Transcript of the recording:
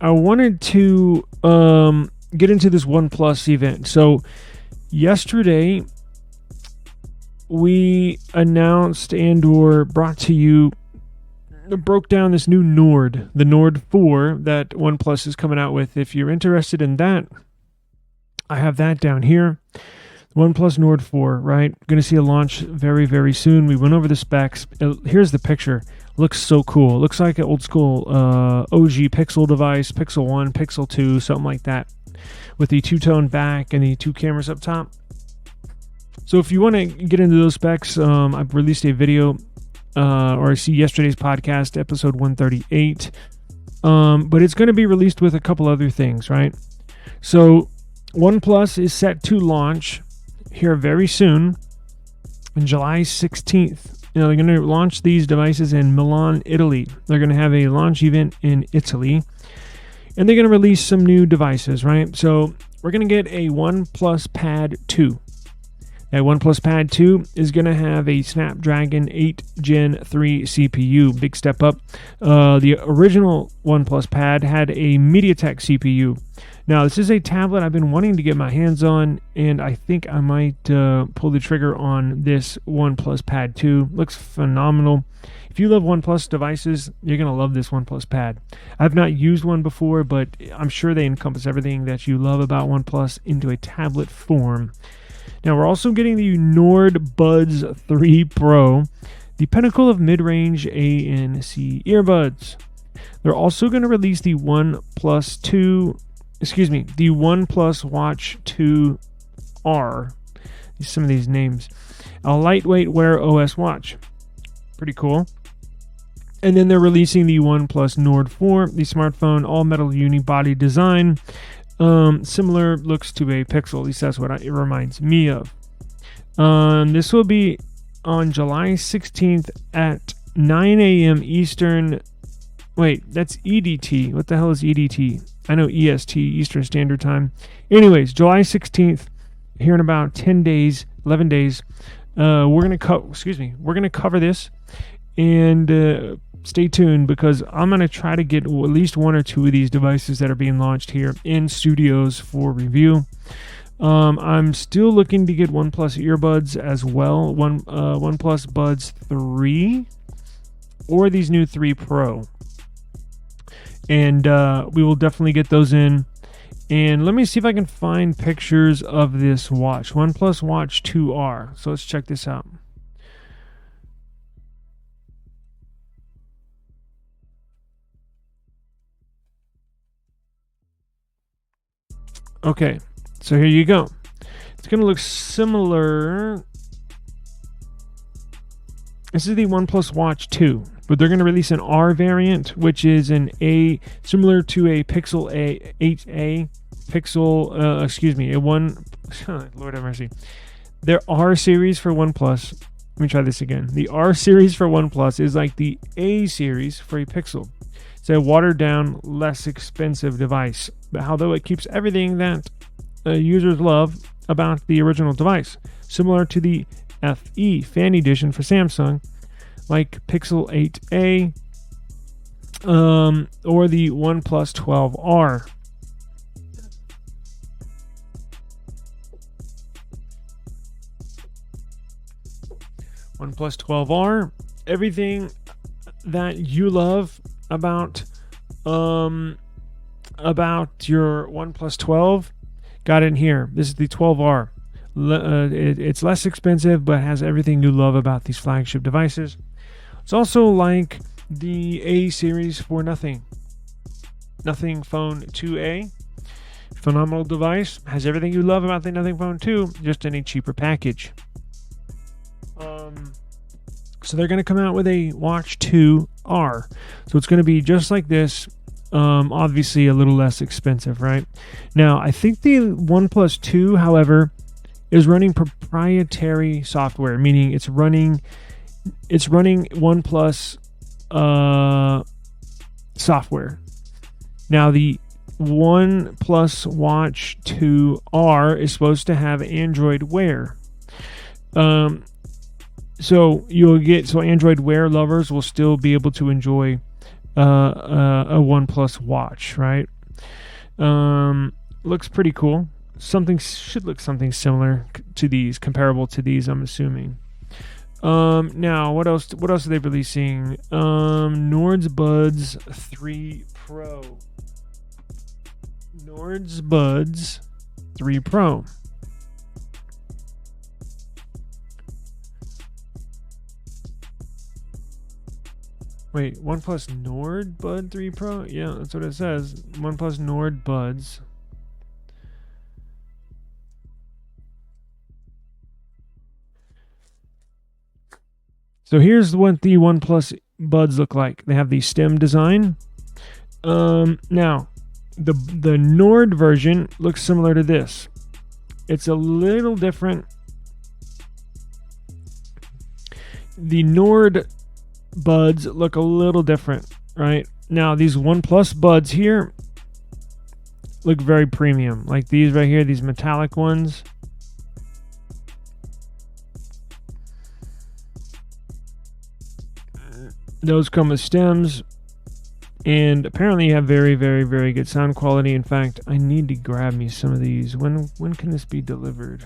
I wanted to get into this OnePlus event. So yesterday we announced and/or brought to you, broke down this new Nord, the Nord 4 that OnePlus is coming out with. If you're interested in that, I have that down here. OnePlus Nord 4, right? Going to see a launch very, very soon. We went over the specs. Here's the picture. Looks so cool. Looks like an old school OG Pixel device, Pixel 1, Pixel 2, something like that, with the two-tone back and the two cameras up top. So if you want to get into those specs, I've released a video, or see yesterday's podcast, episode 138. But it's going to be released with a couple other things, right? So OnePlus is set to launch here very soon on July 16th. They're going to launch these devices in Milan, Italy. They're going to have a launch event in Italy, and they're going to release some new devices, right? So we're going to get a OnePlus Pad 2. That OnePlus Pad 2 is going to have a Snapdragon 8 Gen 3 CPU. Big step up. The original OnePlus Pad had a MediaTek CPU. Now, this is a tablet I've been wanting to get my hands on, and I think I might pull the trigger on this OnePlus Pad 2. Looks phenomenal. If you love OnePlus devices, you're going to love this OnePlus Pad. I've not used one before, but I'm sure they encompass everything that you love about OnePlus into a tablet form. Now, we're also getting the Nord Buds 3 Pro, the pinnacle of mid-range ANC earbuds. They're also going to release the OnePlus Watch 2R. Some of these names. A lightweight Wear OS watch. Pretty cool. And then they're releasing the OnePlus Nord 4, the smartphone all-metal unibody design. Similar looks to a Pixel, at least that's what it reminds me of. This will be on July 16th at 9 a.m. Eastern. Wait, that's EDT. What the hell is EDT? I know EST, Eastern Standard Time. Anyways, July 16th, here in about 10 days, 11 days, we're gonna cover this, and stay tuned, because I'm going to try to get at least one or two of these devices that are being launched here in studios for review. I'm still looking to get OnePlus earbuds as well, OnePlus Buds 3 or these new 3 Pro. And we will definitely get those in. And let me see if I can find pictures of this watch, OnePlus Watch 2R. So let's check this out. Okay, so here you go. It's going to look similar. This is the OnePlus Watch 2, but they're going to release an R variant, which is similar to a Pixel 8A, Lord have mercy. Their R series for OnePlus. Let me try this again. The R series for OnePlus is like the A series for a Pixel. It's a watered-down, less expensive device, although it keeps everything that users love about the original device, similar to the FE Fan Edition for Samsung, like Pixel 8A, or the OnePlus 12R. OnePlus 12R, everything that you love about your OnePlus 12 got in here. This is the 12R. It's less expensive, but has everything you love about these flagship devices. It's also like the A series for Nothing Phone 2A. Phenomenal device. Has everything you love about the Nothing Phone 2, just in a cheaper package. So they're going to come out with a Watch 2R. So it's going to be just like this. Obviously a little less expensive, right? Now, I think the OnePlus 2, however, is running proprietary software, meaning it's running OnePlus software. Now, the OnePlus Watch 2R is supposed to have Android Wear. So Android Wear lovers will still be able to enjoy a OnePlus watch, right? Looks pretty cool. Should look something similar to these, comparable to these, I'm assuming. Now what else are they releasing? Nord's Buds 3 Pro. Nord's Buds 3 Pro. Wait, OnePlus Nord Bud 3 Pro? Yeah, that's what it says. OnePlus Nord Buds. So here's what the OnePlus Buds look like. They have the stem design. Now, the Nord version looks similar to this. It's a little different. The Nord Buds look a little different, right? Now, these OnePlus Buds here look very premium. Like these right here, these metallic ones. Those come with stems, and apparently you have very, very, very good sound quality. In fact, I need to grab me some of these. When can this be delivered?